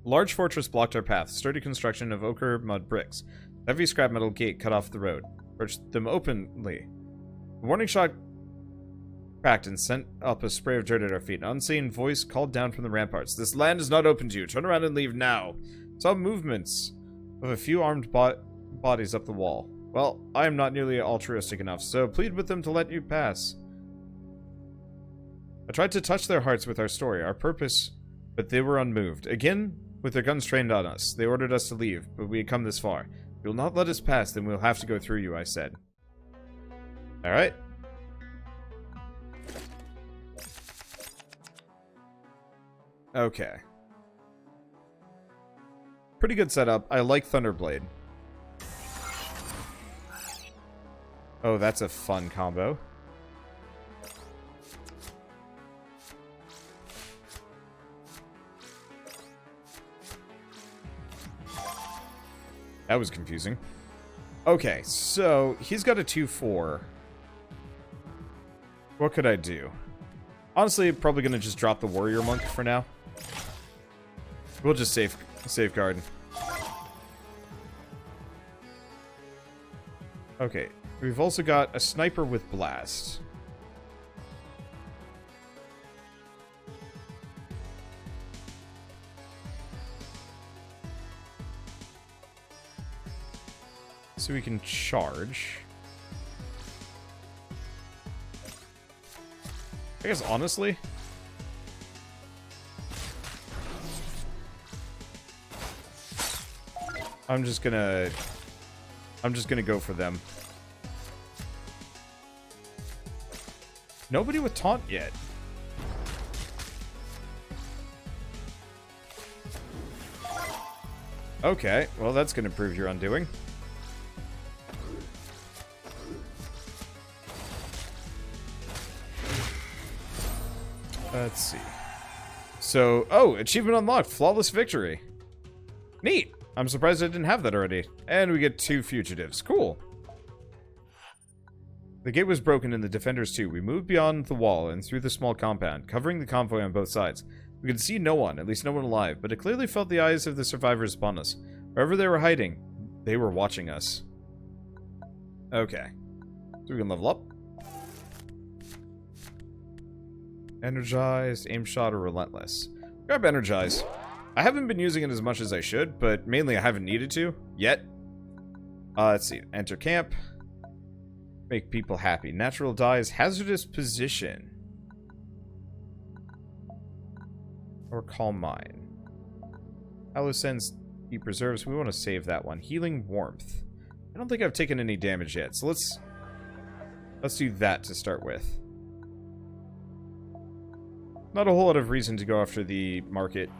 Large fortress blocked our path. Sturdy construction of ochre mud bricks. Heavy scrap metal gate cut off the road. Approached them openly. The warning shot cracked and sent up a spray of dirt at our feet. An unseen voice called down from the ramparts. This land is not open to you. Turn around and leave now. Saw movements of a few armed bodies up the wall. Well, I am not nearly altruistic enough, so plead with them to let you pass. I tried to touch their hearts with our story, our purpose, but they were unmoved. Again, with their guns trained on us, they ordered us to leave, but we had come this far. If you'll not let us pass, then we'll have to go through you, I said. Alright. Okay. Pretty good setup. I like Thunderblade. Oh, that's a fun combo. That was confusing. Okay, so he's got a 2-4. What could I do? Honestly, probably gonna just drop the Warrior Monk for now. We'll just safeguard. Okay, we've also got a sniper with blast. So we can charge. I guess honestly, I'm just gonna go for them. Nobody with taunt yet. Okay, well that's gonna prove your undoing. Let's see. So, oh, achievement unlocked, flawless victory. Neat. I'm surprised I didn't have that already. And we get 2 fugitives. Cool. The gate was broken and the defenders too. We moved beyond the wall and through the small compound, covering the convoy on both sides. We could see no one, at least no one alive, but it clearly felt the eyes of the survivors upon us. Wherever they were hiding, they were watching us. Okay. So we can level up. Energized, aim shot, or relentless. Grab energize. I haven't been using it as much as I should, but mainly I haven't needed to yet. Let's see. Enter camp. Make people happy. Natural dies. Hazardous position. Or calm mind. Hallucines he preserves. We want to save that one. Healing warmth. I don't think I've taken any damage yet, so let's do that to start with. Not a whole lot of reason to go after the market.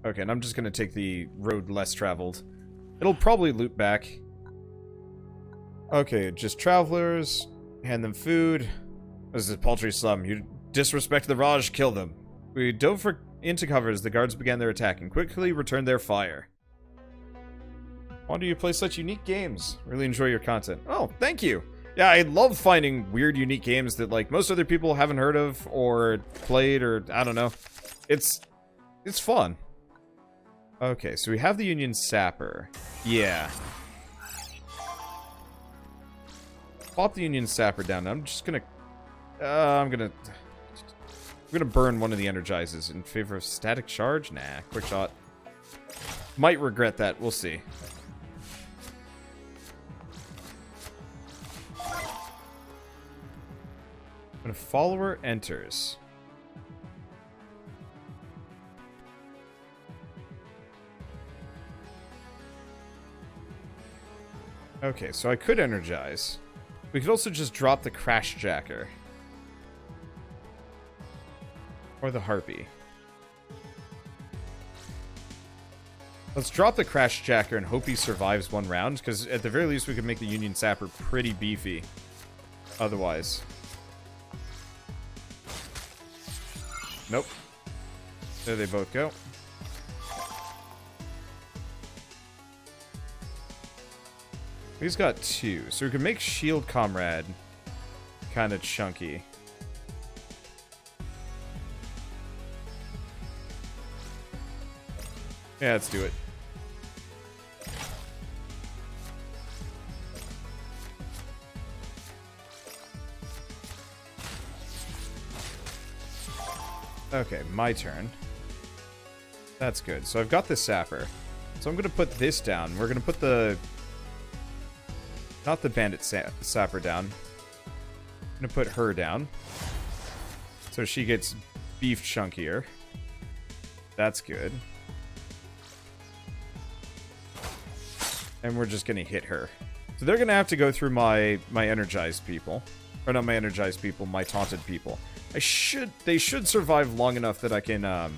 Okay, and I'm just going to take the road less traveled. It'll probably loop back. Okay, just travelers. Hand them food. This is a paltry sum. You disrespect the Raj, kill them. We dove into cover as the guards began their attack and quickly returned their fire. Why do you play such unique games? Really enjoy your content. Oh, thank you. Yeah, I love finding weird, unique games that, like, most other people haven't heard of or played or, I don't know. It's fun. Okay, so we have the Union Sapper. Yeah. Pop the Union Sapper down. I'm just gonna... I'm gonna burn one of the Energizes in favor of Static Charge? Nah, quick shot. Might regret that. We'll see. When a follower enters... Okay, so I could energize. We could also just drop the Crash Jacker. Or the Harpy. Let's drop the Crash Jacker and hope he survives one round, because at the very least we could make the Union Sapper pretty beefy. Otherwise. Nope. There they both go. He's got 2, so we can make Shield Comrade kind of chunky. Yeah, let's do it. Okay, my turn. That's good. So I've got the sapper. So I'm going to put this down. We're going to put the... Not the bandit sapper down. I'm going to put her down. So she gets beef chunkier. That's good. And we're just going to hit her. So they're going to have to go through my energized people. Or not my energized people, my taunted people. They should survive long enough that I can, Ow.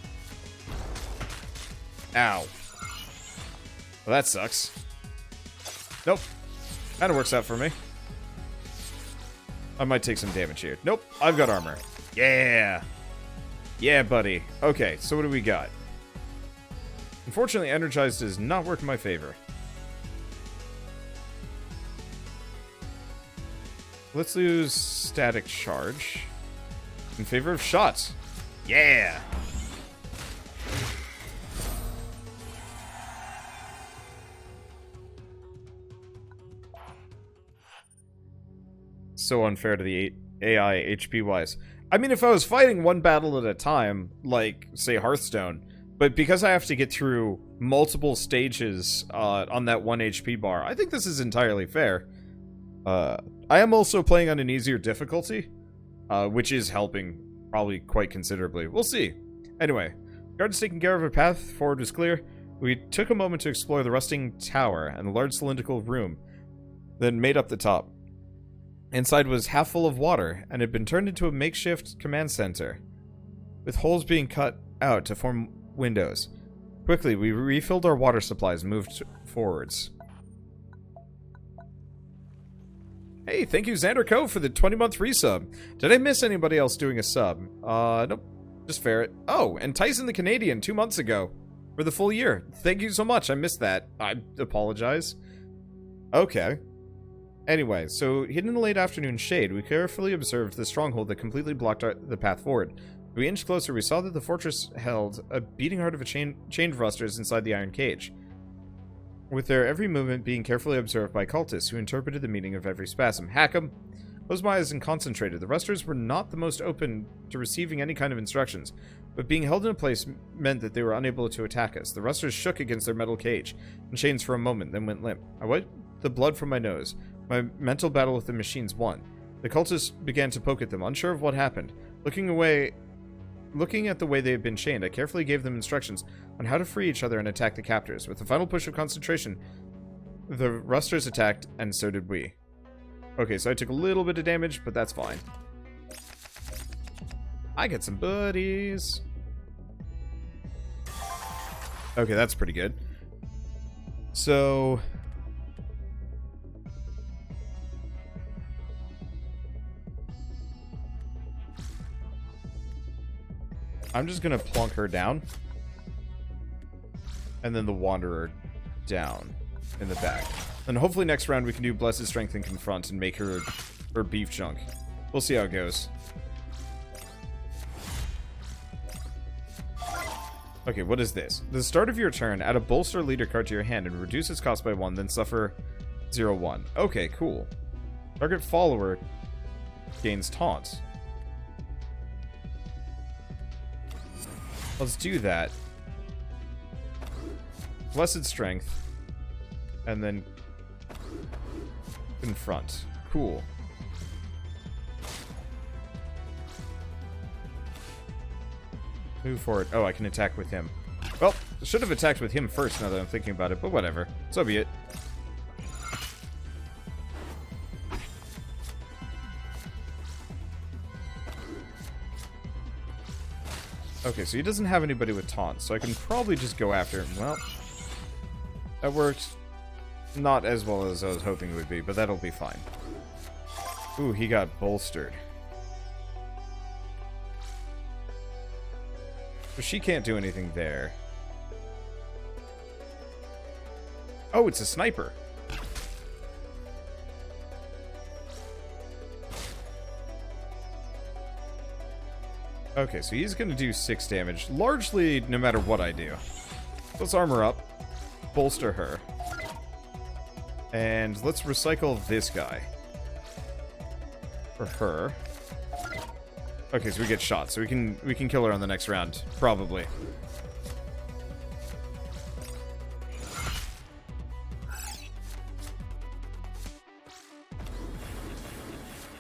Well, that sucks. Nope. Kinda works out for me. I might take some damage here. Nope, I've got armor. Yeah! Yeah, buddy. Okay, so what do we got? Unfortunately, energized does not work in my favor. Let's use static charge in favor of shots. Yeah! So unfair to the AI HP wise. I mean, if I was fighting one battle at a time, like, say, Hearthstone, but because I have to get through multiple stages on that 1 HP bar, I think this is entirely fair. I am also playing on an easier difficulty, which is helping probably quite considerably. We'll see. Anyway, guards taking care of a path forward was clear. We took a moment to explore the rusting tower and the large cylindrical room that made up the top. Inside was half full of water and had been turned into a makeshift command center, with holes being cut out to form windows. Quickly, we refilled our water supplies and moved forwards. Hey, thank you Xander Co for the 20-month resub. Did I miss anybody else doing a sub? Nope. Just Ferret. Oh, and Tyson the Canadian 2 months ago for the full year. Thank you so much. I missed that. I apologize. Okay. Anyway, so hidden in the late afternoon shade, we carefully observed the stronghold that completely blocked the path forward. As we inched closer, we saw that the fortress held a beating heart of a chained rusters inside the iron cage, with their every movement being carefully observed by cultists who interpreted the meaning of every spasm. Hack 'em! Closed my eyes and concentrated. The rusters were not the most open to receiving any kind of instructions, but being held in a place meant that they were unable to attack us. The rusters shook against their metal cage and chains for a moment, then went limp. I wiped the blood from my nose. My mental battle with the machines won. The cultists began to poke at them, unsure of what happened. Looking at the way they had been chained, I carefully gave them instructions on how to free each other and attack the captors. With a final push of concentration, the rusters attacked, and so did we. Okay, so I took a little bit of damage, but that's fine. I get some buddies. Okay, that's pretty good. So... I'm just gonna plunk her down. And then the Wanderer down in the back. And hopefully next round we can do Blessed Strength and Confront and make her beef chunk. We'll see how it goes. Okay, what is this? At the start of your turn, add a bolster leader card to your hand and reduce its cost by 1, then suffer 0-1. Okay, cool. Target follower gains taunt. Let's do that. Blessed Strength. And then Confront. Cool. Move forward. Oh, I can attack with him. Well, I should have attacked with him first now that I'm thinking about it, but whatever. So be it. Okay, so he doesn't have anybody with taunt, so I can probably just go after him. Well, that worked not as well as I was hoping it would be, but that'll be fine. Ooh, he got bolstered. So she can't do anything there. Oh, it's a sniper. Okay, so he's going to do 6 damage, largely no matter what I do. Let's armor up. Bolster her. And let's recycle this guy. For her. Okay, so we get shot, so we can kill her on the next round. Probably.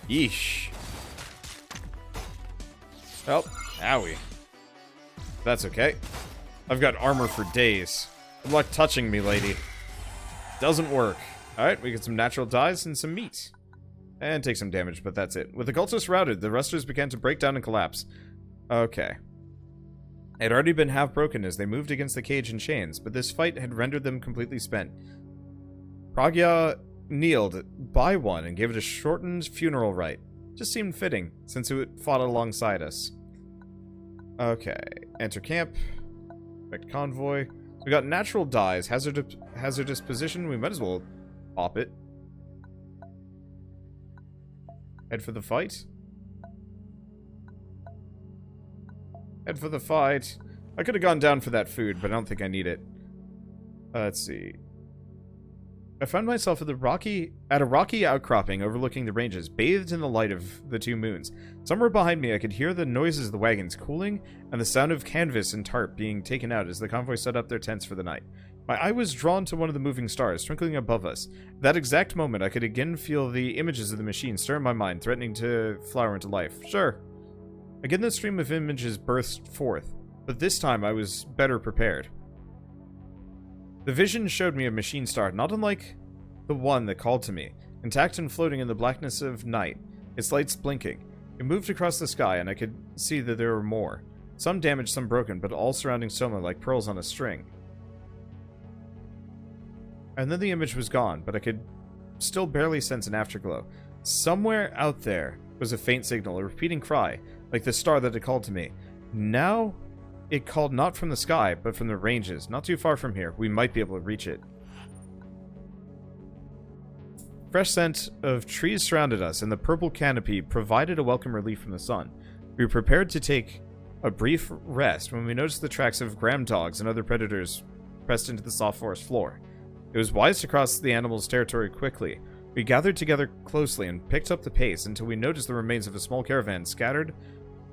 Yeesh. Oh, owie. That's okay. I've got armor for days. Good luck touching me, lady. Doesn't work. Alright, we get some natural dyes and some meat. And take some damage, but that's it. With the cultists routed, the rusters began to break down and collapse. Okay. It had already been half broken as they moved against the cage and chains, but this fight had rendered them completely spent. Pragya kneeled by one and gave it a shortened funeral rite. Just seemed fitting, since it fought alongside us. Okay. Enter camp. Expect convoy. We got natural dyes, hazardous position. We might as well pop it. Head for the fight. Head for the fight. I could have gone down for that food, but I don't think I need it. Let's see. I found myself at a rocky outcropping overlooking the ranges, bathed in the light of the two moons. Somewhere behind me I could hear the noises of the wagons cooling and the sound of canvas and tarp being taken out as the convoy set up their tents for the night. My eye was drawn to one of the moving stars, twinkling above us. At that exact moment I could again feel the images of the machine stir in my mind, threatening to flower into life. Sure. Again the stream of images burst forth, but this time I was better prepared. The vision showed me a machine star, not unlike the one that called to me, intact and floating in the blackness of night, its lights blinking. It moved across the sky, and I could see that there were more. Some damaged, some broken, but all surrounding Soma like pearls on a string. And then the image was gone, but I could still barely sense an afterglow. Somewhere out there was a faint signal, a repeating cry, like the star that had called to me. Now it called not from the sky, but from the ranges, not too far from here. We might be able to reach it. Fresh scent of trees surrounded us, and the purple canopy provided a welcome relief from the sun. We were prepared to take a brief rest when we noticed the tracks of gram dogs and other predators pressed into the soft forest floor. It was wise to cross the animals' territory quickly. We gathered together closely and picked up the pace until we noticed the remains of a small caravan scattered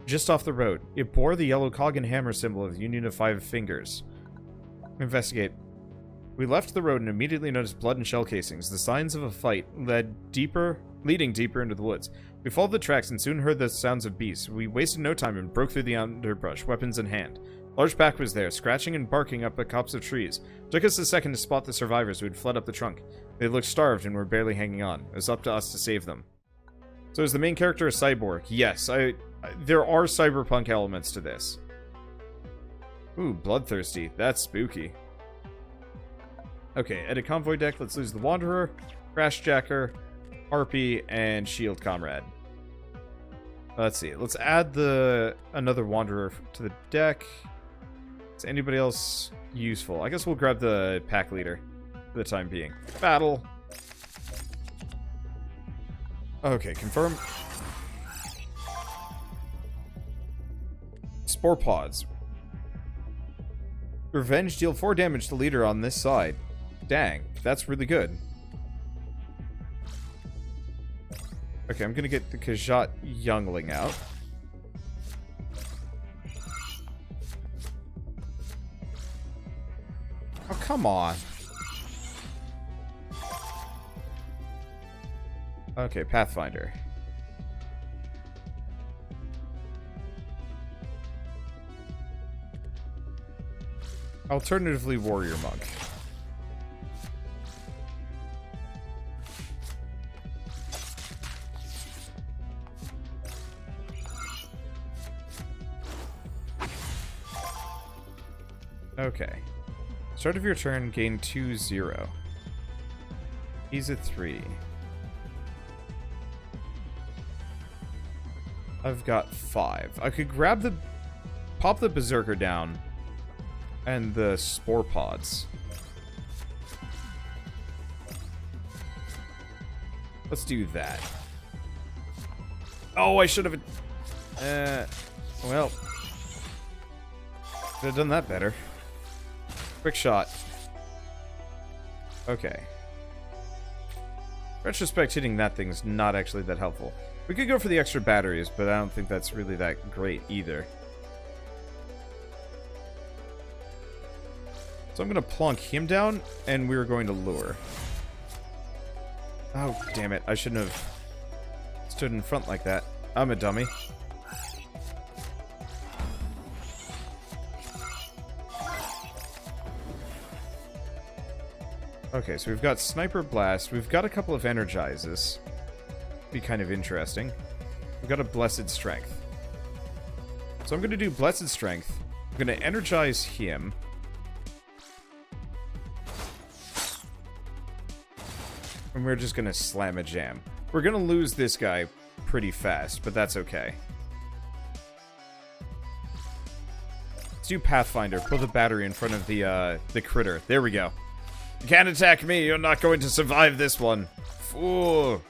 just off the road. It bore the yellow cog and hammer symbol of the Union of Five Fingers. Investigate. We left the road and immediately noticed blood and shell casings, the signs of a fight leading deeper into the woods. We followed the tracks and soon heard the sounds of beasts. We wasted no time and broke through the underbrush, weapons in hand. A large pack was there, scratching and barking up at copse of trees. It took us a second to spot the survivors who had fled up the trunk. They looked starved and were barely hanging on. It was up to us to save them. So is the main character a cyborg? Yes, there are cyberpunk elements to this. Ooh, bloodthirsty. That's spooky. Okay, edit convoy deck. Let's lose the Wanderer, Crashjacker, Harpy, and Shield Comrade. Let's see. Let's add another Wanderer to the deck. Is anybody else useful? I guess we'll grab the pack leader for the time being. Battle. Okay, confirm. Spore pods. Revenge, deal 4 damage to leader on this side. Dang, that's really good. Okay, I'm gonna get the Kajat Youngling out. Oh, come on. Okay, Pathfinder. Alternatively, Warrior Monk. Okay. Start of your turn, gain 2-0. He's a 3. I've got 5. I could pop the Berserker down and the Spore Pods. Let's do that. Oh, I should have... well... could have done that better. Quick shot. Okay. Retrospect, hitting that thing's not actually that helpful. We could go for the extra batteries, but I don't think that's really that great either. So I'm going to plonk him down, and we're going to lure. Oh, damn it. I shouldn't have stood in front like that. I'm a dummy. Okay, so we've got Sniper Blast. We've got a couple of Energizes. Be kind of interesting. We've got a Blessed Strength. So I'm going to do Blessed Strength. I'm going to Energize him. And we're just going to slam a jam. We're going to lose this guy pretty fast, but that's okay. Let's do Pathfinder. Put the battery in front of the critter. There we go. You can't attack me. You're not going to survive this one. Fool.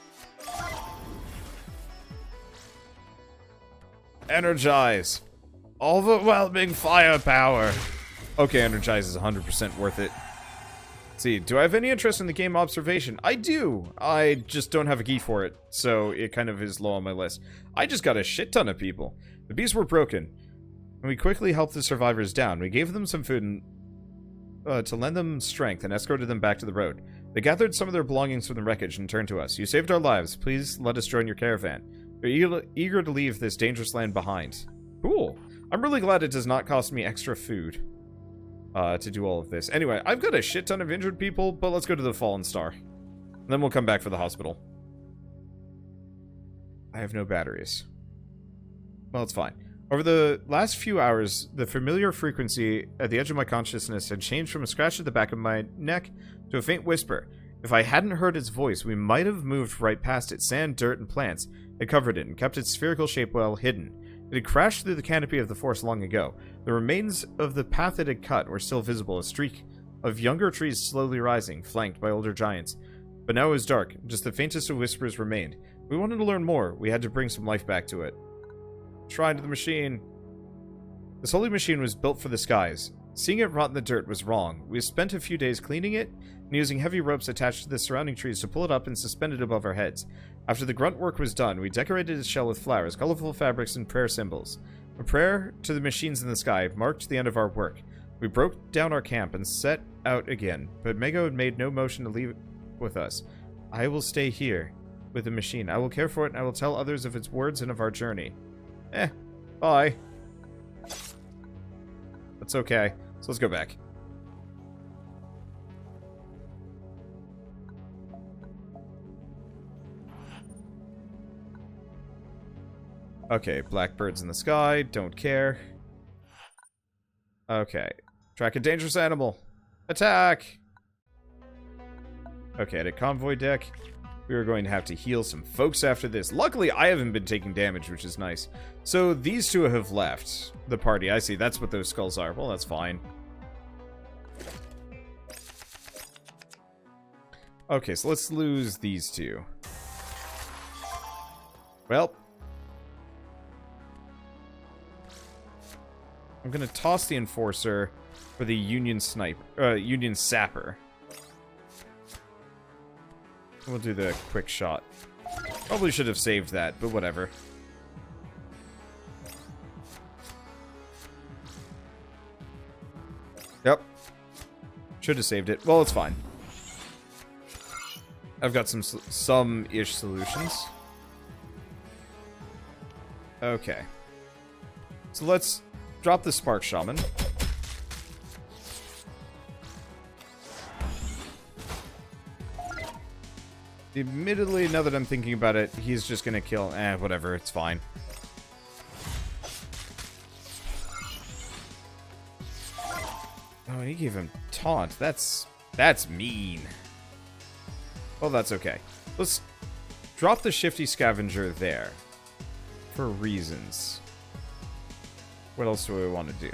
Energize. Overwhelming firepower. Okay, Energize is 100% worth it. Let's see, do I have any interest in the game observation? I do. I just don't have a key for it, so it kind of is low on my list. I just got a shit ton of people. The beasts were broken, and we quickly helped the survivors down. We gave them some food and to lend them strength and escorted them back to the road. They gathered some of their belongings from the wreckage and turned to us. You saved our lives. Please let us join your caravan. We're eager to leave this dangerous land behind. Cool. I'm really glad it does not cost me extra food to do all of this. Anyway, I've got a shit ton of injured people, but let's go to the Fallen Star. And then we'll come back for the hospital. I have no batteries. Well, it's fine. Over the last few hours, the familiar frequency at the edge of my consciousness had changed from a scratch at the back of my neck to a faint whisper. If I hadn't heard its voice, we might have moved right past it. Sand, dirt, and plants had covered it and kept its spherical shape well hidden. It had crashed through the canopy of the forest long ago. The remains of the path it had cut were still visible, a streak of younger trees slowly rising, flanked by older giants. But now it was dark. Just the faintest of whispers remained. We wanted to learn more. We had to bring some life back to it. Shrine to the machine. This holy machine was built for the skies. Seeing it rot in the dirt was wrong. We spent a few days cleaning it and using heavy ropes attached to the surrounding trees to pull it up and suspend it above our heads. After the grunt work was done, we decorated its shell with flowers, colorful fabrics, and prayer symbols. A prayer to the machines in the sky marked the end of our work. We broke down our camp and set out again, but Mego had made no motion to leave with us. I will stay here with the machine. I will care for it, and I will tell others of its words and of our journey. Bye. That's okay. So let's go back. Okay, blackbirds in the sky, don't care. Okay. Track a dangerous animal. Attack! Okay, at a convoy deck, we are going to have to heal some folks after this. Luckily, I haven't been taking damage, which is nice. So, these two have left the party. I see, that's what those skulls are. Well, that's fine. Okay, so let's lose these two. Well, I'm gonna toss the Enforcer for the Union Sapper. We'll do the quick shot. Probably should have saved that, but whatever. Yep. Should have saved it. Well, it's fine. I've got some-ish solutions. Okay. So let's drop the Spark Shaman. Admittedly, now that I'm thinking about it, he's just gonna kill... whatever, it's fine. Oh, he gave him taunt. That's mean. Well, that's okay. Let's drop the Shifty Scavenger there. For reasons. What else do we want to do?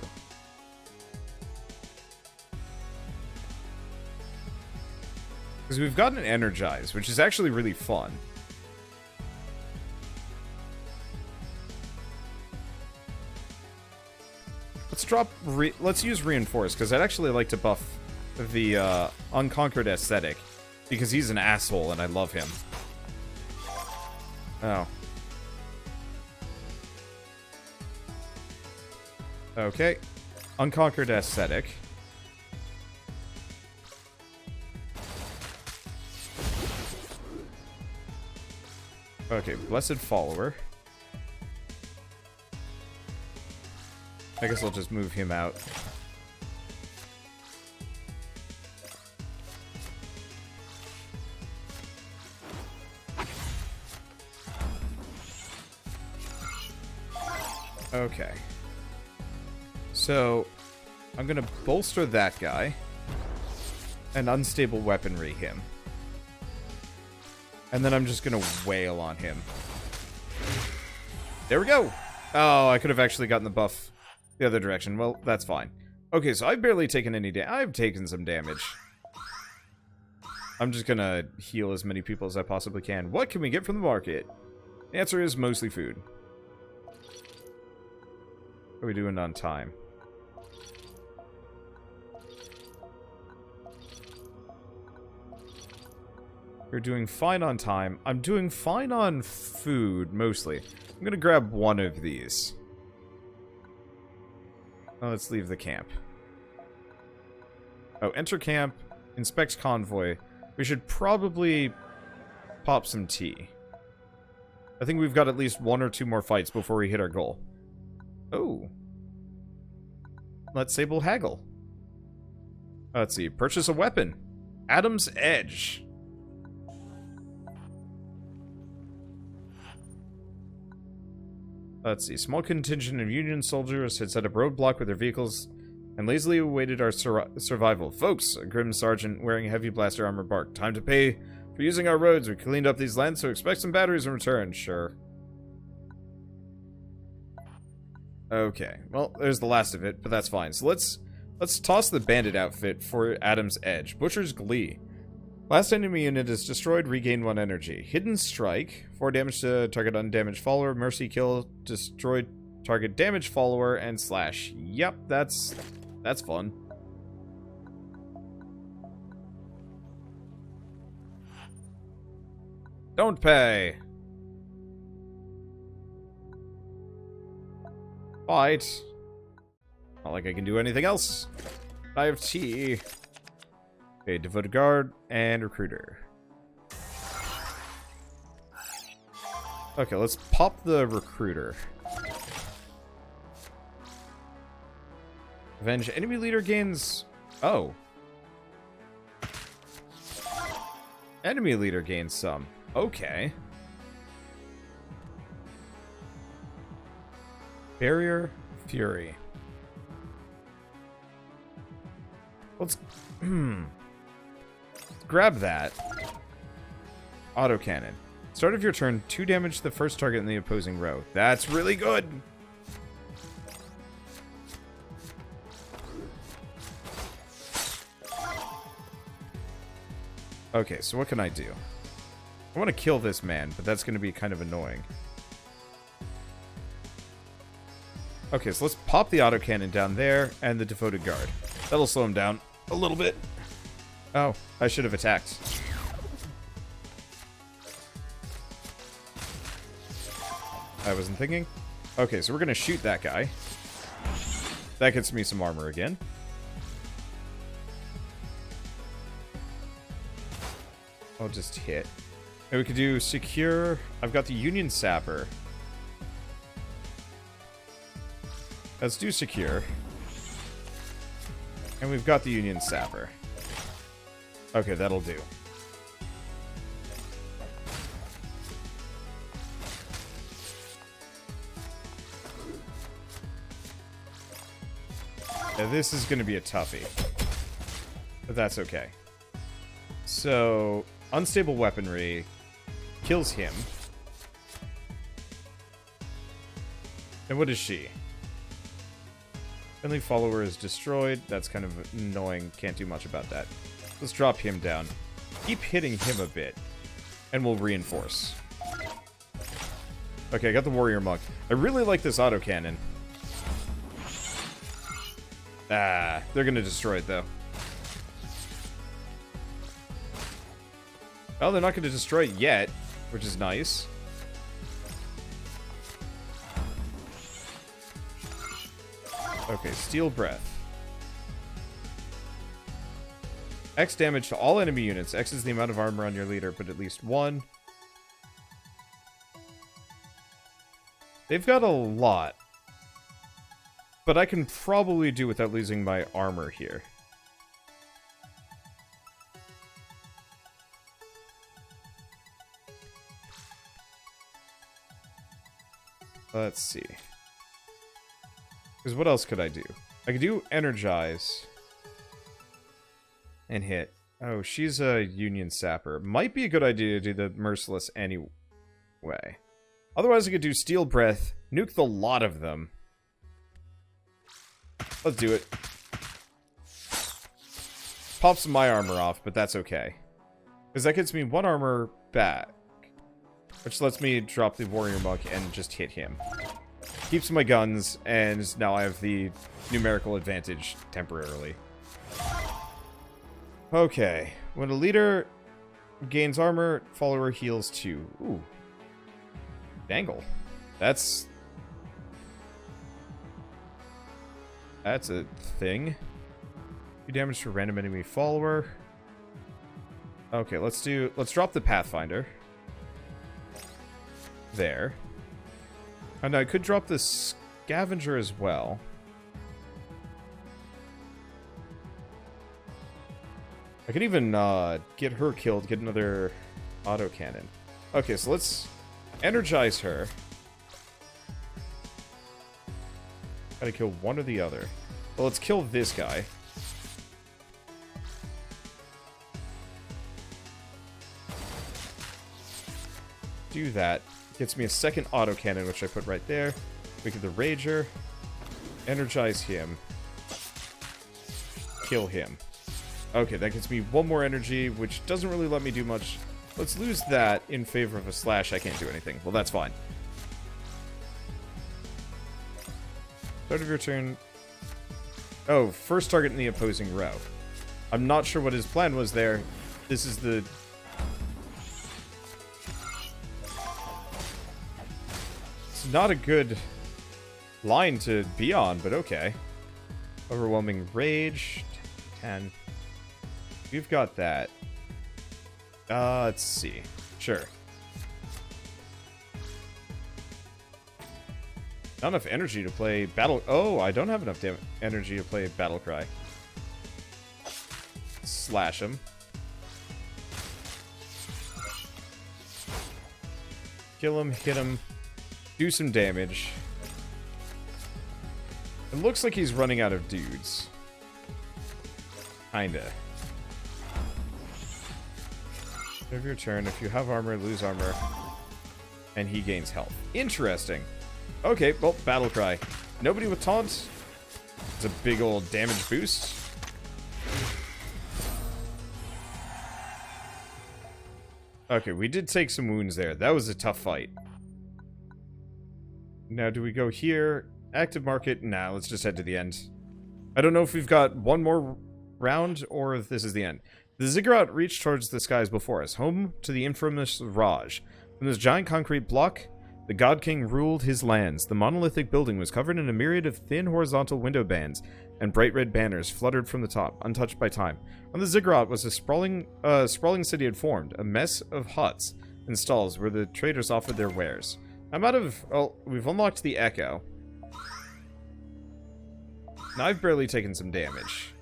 Because we've got an Energize, which is actually really fun. Let's let's use reinforce, because I'd actually like to buff the unconquered aesthetic, because he's an asshole and I love him. Oh. Okay. Unconquered aesthetic. Okay, blessed follower. I guess I'll just move him out. Okay. So, I'm gonna bolster that guy. And unstable weaponry him. And then I'm just gonna wail on him. There we go! Oh, I could have actually gotten the buff the other direction. Well, that's fine. Okay, so I've barely taken any damage. I've taken some damage. I'm just gonna heal as many people as I possibly can. What can we get from the market? The answer is mostly food. What are we doing on time? We're doing fine on time. I'm doing fine on food, mostly. I'm gonna grab one of these. Oh, let's leave the camp. Oh, enter camp. Inspect convoy. We should probably pop some tea. I think we've got at least 1 or 2 more fights before we hit our goal. Oh. Let's Sable haggle. Let's see. Purchase a weapon. Adam's Edge. Let's see. Small contingent of Union soldiers had set up roadblock with their vehicles and lazily awaited our survival. Folks, a grim sergeant wearing heavy blaster armor barked. Time to pay for using our roads. We cleaned up these lands, so expect some batteries in return. Sure. Okay. Well, there's the last of it, but that's fine. So let's toss the bandit outfit for Adam's Edge. Butcher's Glee. Last enemy unit is destroyed, regain 1 energy. Hidden Strike, 4 damage to target undamaged follower. Mercy Kill, destroy target damaged follower, and slash. Yep, that's fun. Don't pay. Fight. Not like I can do anything else. I have tea. Okay, devoted guard and recruiter. Okay, let's pop the recruiter. Avenge enemy leader gains... Oh. Enemy leader gains some. Okay. Barrier Fury. Let's... grab that. Autocannon. Start of your turn, 2 damage to the first target in the opposing row. That's really good! Okay, so what can I do? I want to kill this man, but that's going to be kind of annoying. Okay, so let's pop the autocannon down there, and the devoted guard. That'll slow him down a little bit. Oh, I should have attacked. I wasn't thinking. Okay, so we're going to shoot that guy. That gets me some armor again. I'll just hit. And we could do secure. I've got the Union Sapper. Let's do secure. And we've got the Union Sapper. Okay, that'll do. Now, this is going to be a toughie. But that's okay. So, unstable weaponry kills him. And what is she? Friendly follower is destroyed. That's kind of annoying. Can't do much about that. Let's drop him down. Keep hitting him a bit. And we'll reinforce. Okay, I got the warrior monk. I really like this autocannon. Ah, they're gonna destroy it, though. Well, they're not gonna destroy it yet, which is nice. Okay, Steel Breath. X damage to all enemy units. X is the amount of armor on your leader, but at least one. They've got a lot. But I can probably do without losing my armor here. Let's see. Because what else could I do? I could do Energize. And hit. Oh, she's a Union Sapper. Might be a good idea to do the Merciless anyway. Otherwise, I could do Steel Breath, nuke the lot of them. Let's do it. Pop some of my armor off, but that's okay. Because that gets me one armor back. Which lets me drop the Warrior Monk and just hit him. Keeps my guns, and now I have the numerical advantage temporarily. Okay. When a leader gains armor, follower heals 2. Ooh. Dangle. That's a thing. 2 damage to random enemy follower. Okay, let's drop the Pathfinder. There. And I could drop the Scavenger as well. I could even get her killed, get another autocannon. Okay, so let's energize her. Gotta kill one or the other. Well, let's kill this guy. Do that. Gets me a second autocannon, which I put right there. We get the Rager. Energize him. Kill him. Okay, that gets me one more energy, which doesn't really let me do much. Let's lose that in favor of a slash. I can't do anything. Well, that's fine. Start of your turn. Oh, first target in the opposing row. I'm not sure what his plan was there. This is the... It's not a good line to be on, but okay. Overwhelming Rage. 10. We've got that. Let's see. Sure. Not enough energy to play Battle... Oh, I don't have enough energy to play Battle Cry. Slash him. Kill him, hit him, do some damage. It looks like he's running out of dudes. Kinda. Of your turn, if you have armor, lose armor. And he gains health. Interesting. Okay, well, Battle Cry. Nobody with taunt. It's a big old damage boost. Okay, we did take some wounds there. That was a tough fight. Now, do we go here? Active market? Nah, let's just head to the end. I don't know if we've got one more round or if this is the end. The Ziggurat reached towards the skies before us, home to the infamous Raj. From this giant concrete block, the God King ruled his lands. The monolithic building was covered in a myriad of thin horizontal window bands, and bright red banners fluttered from the top, untouched by time. On the Ziggurat was a sprawling city had formed, a mess of huts and stalls where the traders offered their wares. I'm out of... Well, we've unlocked the Echo. Now I've barely taken some damage.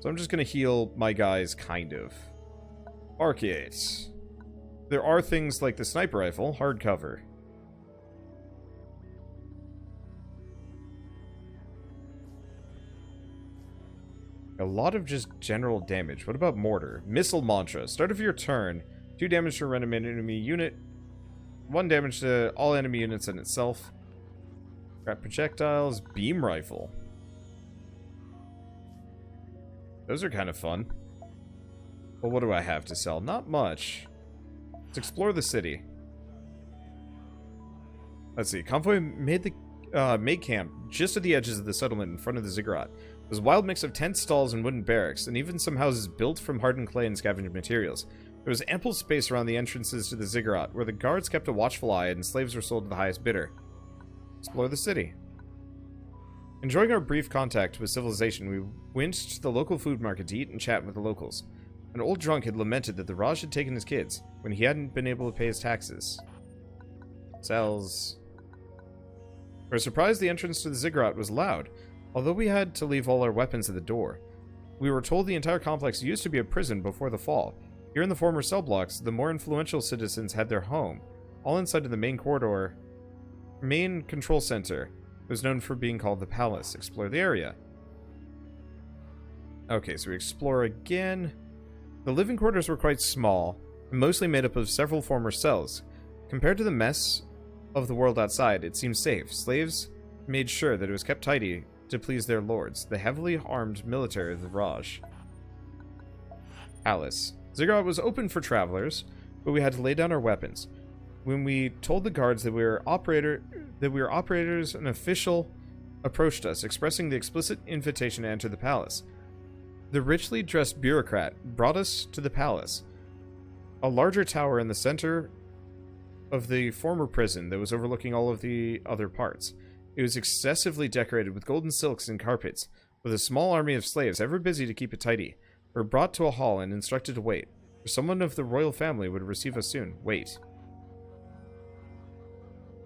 So I'm just going to heal my guys, kind of. Archaeates. There are things like the sniper rifle, hardcover. A lot of just general damage. What about mortar? Missile mantra. Start of your turn. 2 damage to a random enemy unit. 1 damage to all enemy units in itself. Crap projectiles. Beam rifle. Those are kind of fun. Well, what do I have to sell? Not much. Let's explore the city. Let's see. Convoy made the make camp just at the edges of the settlement in front of the Ziggurat. It was a wild mix of tent stalls and wooden barracks, and even some houses built from hardened clay and scavenged materials. There was ample space around the entrances to the Ziggurat, where the guards kept a watchful eye and slaves were sold to the highest bidder. Explore the city. Enjoying our brief contact with civilization, we went to the local food market to eat and chat with the locals. An old drunk had lamented that the Raj had taken his kids, when he hadn't been able to pay his taxes. Cells. For a surprise, the entrance to the Ziggurat was loud, although we had to leave all our weapons at the door. We were told the entire complex used to be a prison before the fall. Here in the former cell blocks, the more influential citizens had their home, all inside of the main corridor. Main control center was known for being called the Palace. Explore the area. Okay, so we explore again. The living quarters were quite small, and mostly made up of several former cells. Compared to the mess of the world outside, it seemed safe. Slaves made sure that it was kept tidy to please their lords, the heavily armed military of the Raj. Palace. Ziggurat was open for travelers, but we had to lay down our weapons. When we told the guards that we were operators, an official approached us, expressing the explicit invitation to enter the palace. The richly dressed bureaucrat brought us to the palace, a larger tower in the center of the former prison that was overlooking all of the other parts. It was excessively decorated with golden silks and carpets, with a small army of slaves ever busy to keep it tidy. We were brought to a hall and instructed to wait, for someone of the royal family would receive us soon. Wait.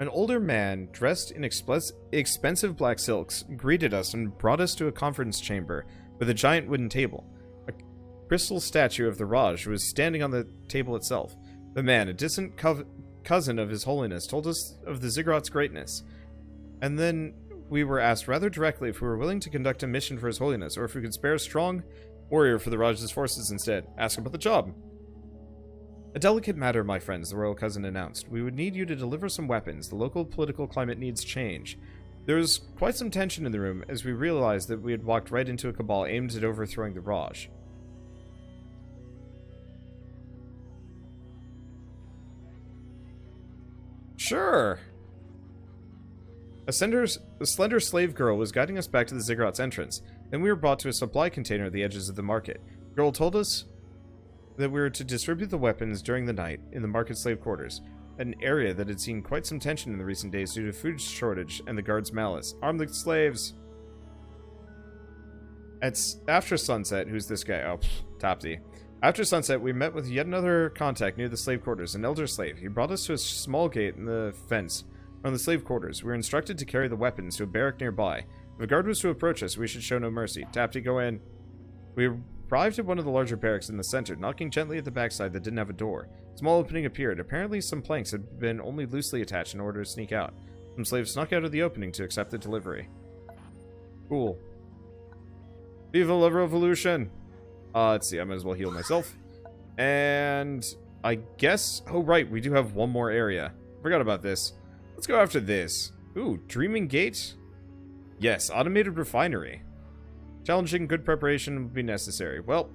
An older man, dressed in expensive black silks, greeted us and brought us to a conference chamber with a giant wooden table. A crystal statue of the Raj was standing on the table itself. The man, a distant cousin of His Holiness, told us of the Ziggurat's greatness. And then we were asked rather directly if we were willing to conduct a mission for His Holiness, or if we could spare a strong warrior for the Raj's forces instead. Ask about the job. A delicate matter, my friends, the royal cousin announced. We would need you to deliver some weapons. The local political climate needs change. There was quite some tension in the room as we realized that we had walked right into a cabal aimed at overthrowing the Raj. Sure. A slender slave girl was guiding us back to the Ziggurat's entrance. Then we were brought to a supply container at the edges of the market. The girl told us that we were to distribute the weapons during the night in the market slave quarters, an area that had seen quite some tension in the recent days due to food shortage and the guards' malice. Arm the slaves! After sunset, who's this guy? Oh, Topsy. After sunset, we met with yet another contact near the slave quarters, an elder slave. He brought us to a small gate in the fence from the slave quarters. We were instructed to carry the weapons to a barrack nearby. If a guard was to approach us, we should show no mercy. Topsy, go in. We arrived at one of the larger barracks in the center, knocking gently at the backside that didn't have a door. A small opening appeared. Apparently, some planks had been only loosely attached in order to sneak out. Some slaves snuck out of the opening to accept the delivery. Cool. Viva la Revolution! Let's see, I might as well heal myself. And I guess... Oh, right, we do have one more area. Forgot about this. Let's go after this. Ooh, Dreaming Gate? Yes, automated refinery. Challenging, good preparation would be necessary. Well,